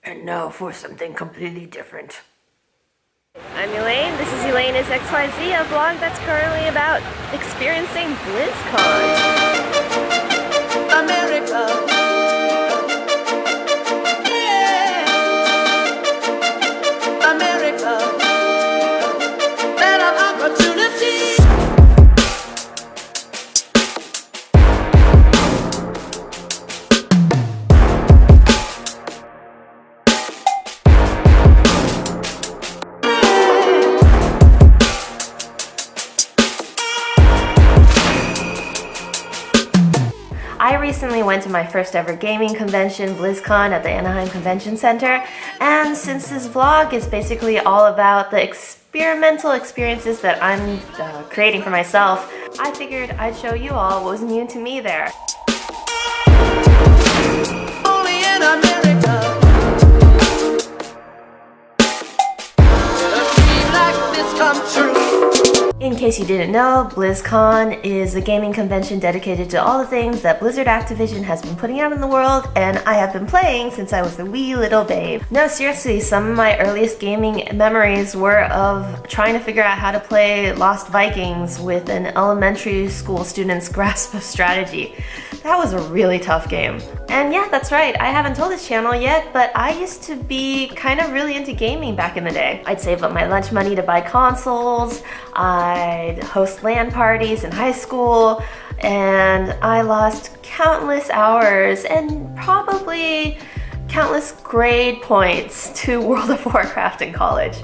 And now for something completely different. I'm Elaine, this is Elaine is XYZ, a vlog that's currently about experiencing Blizzcon. America. I recently went to my first ever gaming convention, Blizzcon, at the Anaheim Convention Center, and since this vlog is basically all about the experimental experiences that I'm creating for myself, I figured I'd show you all what was new to me there. Only in America. A dream like this come true. In case you didn't know, BlizzCon is a gaming convention dedicated to all the things that Blizzard Activision has been putting out in the world, and I have been playing since I was a wee little babe. No, seriously, some of my earliest gaming memories were of trying to figure out how to play Lost Vikings with an elementary school student's grasp of strategy. That was a really tough game. And yeah, that's right, I haven't told this channel yet, but I used to be kind of really into gaming back in the day. I'd save up my lunch money to buy consoles, I'd host LAN parties in high school, and I lost countless hours and probably countless grade points to World of Warcraft in college.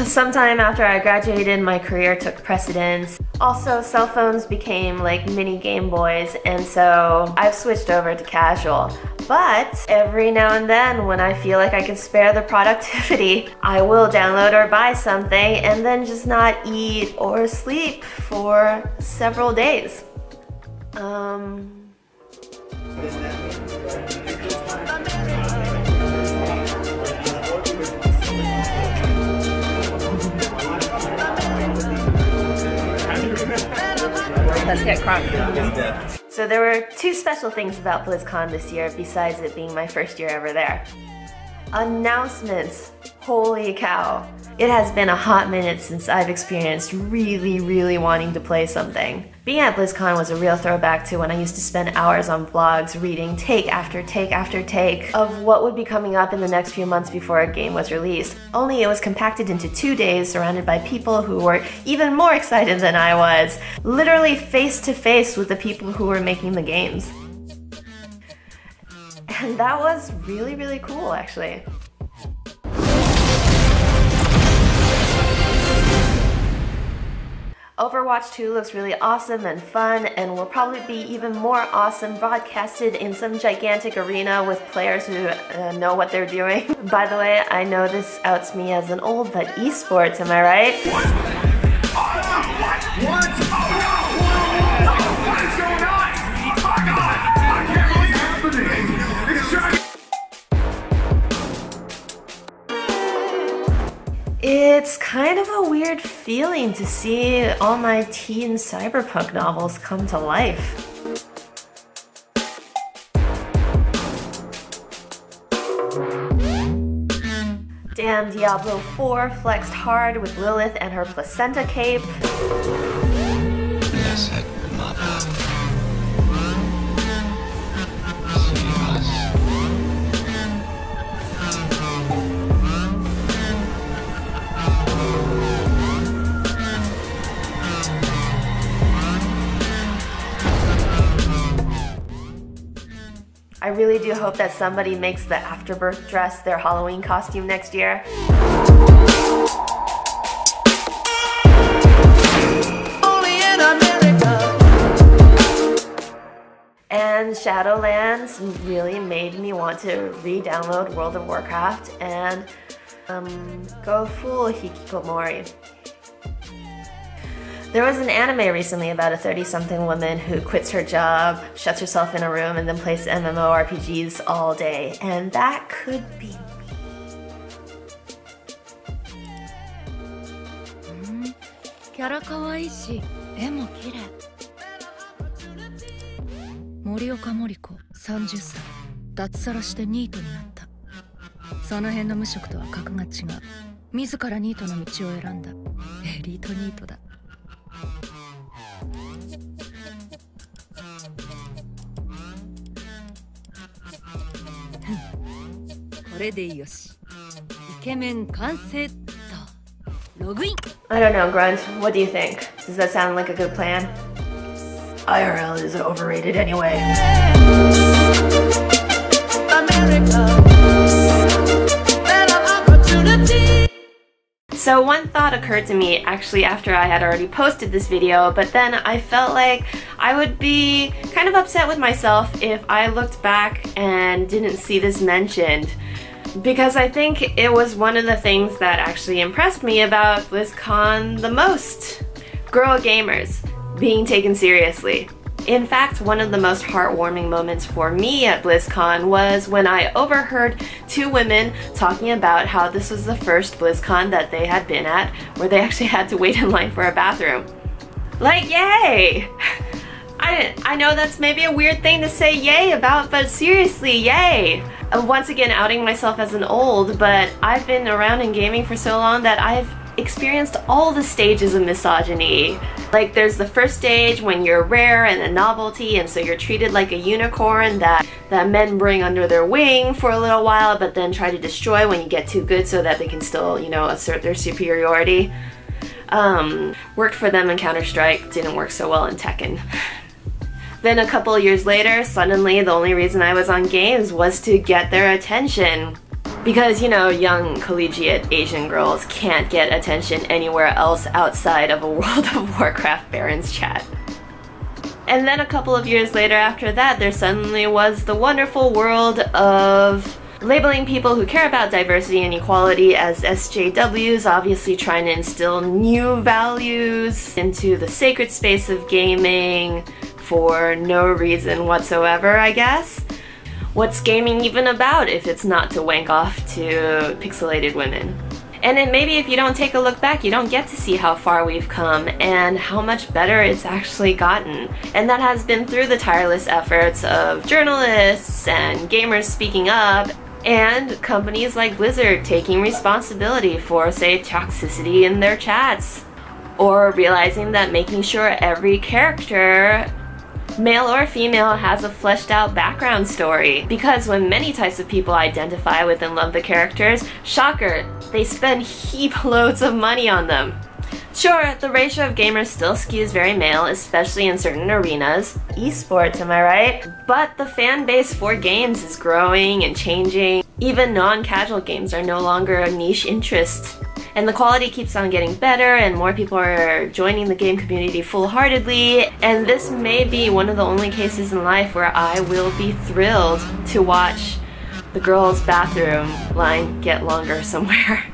Sometime after I graduated, my career took precedence. Also, cell phones became like mini Game Boys, and so I've switched over to casual. But every now and then, when I feel like I can spare the productivity, I will download or buy something and then just not eat or sleep for several days. Let's get crunk. So there were two special things about BlizzCon this year besides it being my first year ever there. Announcements. Holy cow. It has been a hot minute since I've experienced really wanting to play something. Being at BlizzCon was a real throwback to when I used to spend hours on blogs reading take after take after take of what would be coming up in the next few months before a game was released. Only it was compacted into 2 days surrounded by people who were even more excited than I was, literally face to face with the people who were making the games. And that was really cool, actually. Overwatch 2 looks really awesome and fun, and will probably be even more awesome broadcasted in some gigantic arena with players who know what they're doing. By the way, I know this outs me as an old, but esports, am I right? What? What? What is going on? Oh God! I can't believe it's happening! It's trying. It's kind of a weird feeling to see all my teen cyberpunk novels come to life. Damn, Diablo 4 flexed hard with Lilith and her placenta cape. I really do hope that somebody makes the Afterbirth dress their Halloween costume next year. Only in America. And Shadowlands really made me want to re-download World of Warcraft and go full hikikomori. There was an anime recently about a 30-something woman who quits her job, shuts herself in a room, and then plays MMORPGs all day. And that could be me. キャラ可愛いし、絵も綺麗。森岡森子30歳、脱サラしてニートになった。その辺の無職とは格が違う。自らニートの道を選んだエリートニートだ。これでよし。イケメン完成っと。ログイン。 I don't know, Grunt. What do you think? Does that sound like a good plan? IRL is overrated anyway. So one thought occurred to me actually after I had already posted this video, but then I felt like I would be kind of upset with myself if I looked back and didn't see this mentioned. Because I think it was one of the things that actually impressed me about Blizzcon the most. Girl gamers being taken seriously. In fact, one of the most heartwarming moments for me at Blizzcon was when I overheard two women talking about how this was the first Blizzcon that they had been at where they actually had to wait in line for a bathroom. Like, yay! I know that's maybe a weird thing to say yay about, but seriously, yay! Once again, outing myself as an old, but I've been around in gaming for so long that I've experienced all the stages of misogyny. Like, there's the first stage when you're rare and a novelty, and so you're treated like a unicorn that men bring under their wing for a little while, but then try to destroy when you get too good so that they can still, you know, assert their superiority. Worked for them in Counter-Strike, didn't work so well in Tekken. Then a couple of years later, suddenly the only reason I was on games was to get their attention. Because, you know, young collegiate Asian girls can't get attention anywhere else outside of a World of Warcraft Barons chat. And then a couple of years later after that, there suddenly was the wonderful world of labeling people who care about diversity and equality as SJWs, obviously trying to instill new values into the sacred space of gaming for no reason whatsoever, I guess. What's gaming even about if it's not to wank off to pixelated women? And then maybe if you don't take a look back, you don't get to see how far we've come and how much better it's actually gotten. And that has been through the tireless efforts of journalists and gamers speaking up, and companies like Blizzard taking responsibility for, say, toxicity in their chats. Or realizing that making sure every character, male or female, has a fleshed out background story. Because when many types of people identify with and love the characters, shocker, they spend heap loads of money on them. Sure, the ratio of gamers still skews very male, especially in certain arenas. Esports, am I right? But the fan base for games is growing and changing. Even non-casual games are no longer a niche interest. And the quality keeps on getting better, and more people are joining the game community full-heartedly, and this may be one of the only cases in life where I will be thrilled to watch the girls' bathroom line get longer somewhere.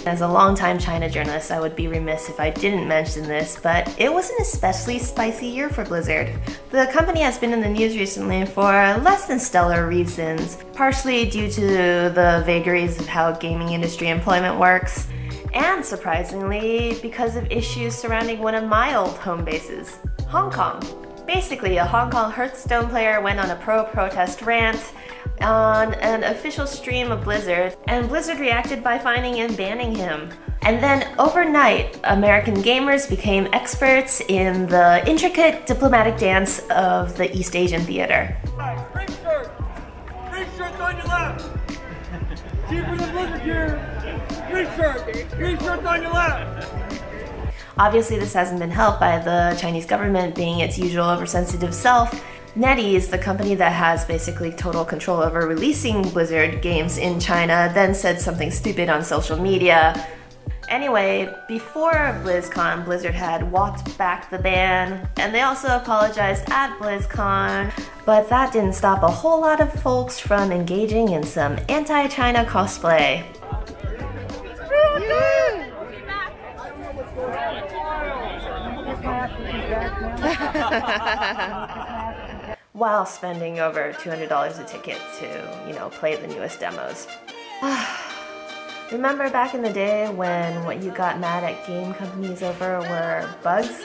As a longtime China journalist, I would be remiss if I didn't mention this, but it was an especially spicy year for Blizzard. The company has been in the news recently for less than stellar reasons, partially due to the vagaries of how gaming industry employment works, and surprisingly, because of issues surrounding one of my old home bases, Hong Kong. Basically, a Hong Kong Hearthstone player went on a pro-protest rant on an official stream of Blizzard, and Blizzard reacted by finding and banning him. And then overnight, American gamers became experts in the intricate diplomatic dance of the East Asian theater. Green shirt! Green shirt's on your left! Cheaper than Blizzard gear! Green shirt! Green shirt's on your left! Obviously, this hasn't been helped by the Chinese government being its usual oversensitive self. NetEase, the company that has basically total control over releasing Blizzard games in China, then said something stupid on social media. Anyway, before BlizzCon, Blizzard had walked back the ban, and they also apologized at BlizzCon, but that didn't stop a whole lot of folks from engaging in some anti-China cosplay. while spending over $200 a ticket to, you know, play the newest demos. Remember back in the day when what you got mad at game companies over were bugs?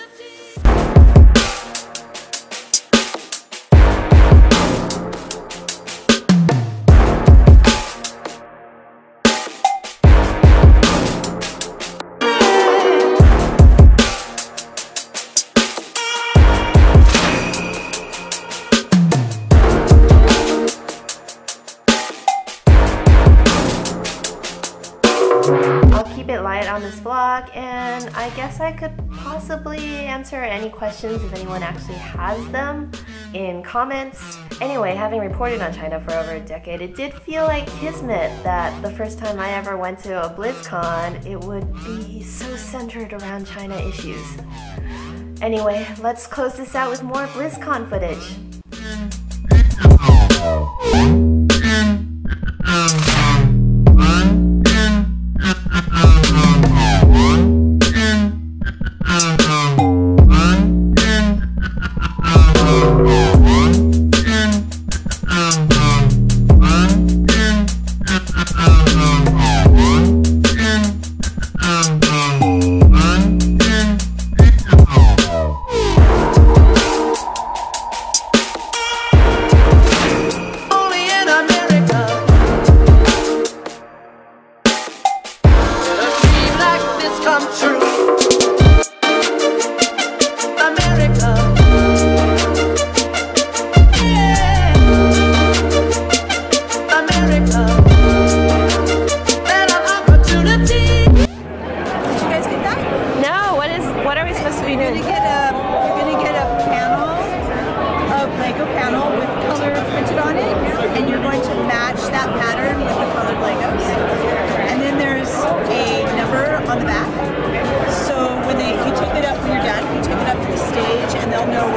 I'll keep it light on this vlog, and I guess I could possibly answer any questions if anyone actually has them in comments. Anyway, having reported on China for over a decade, it did feel like kismet that the first time I ever went to a Blizzcon, it would be so centered around China issues. Anyway, let's close this out with more Blizzcon footage. On the back. So when you take it up when you're done, you take it up to the stage and they'll know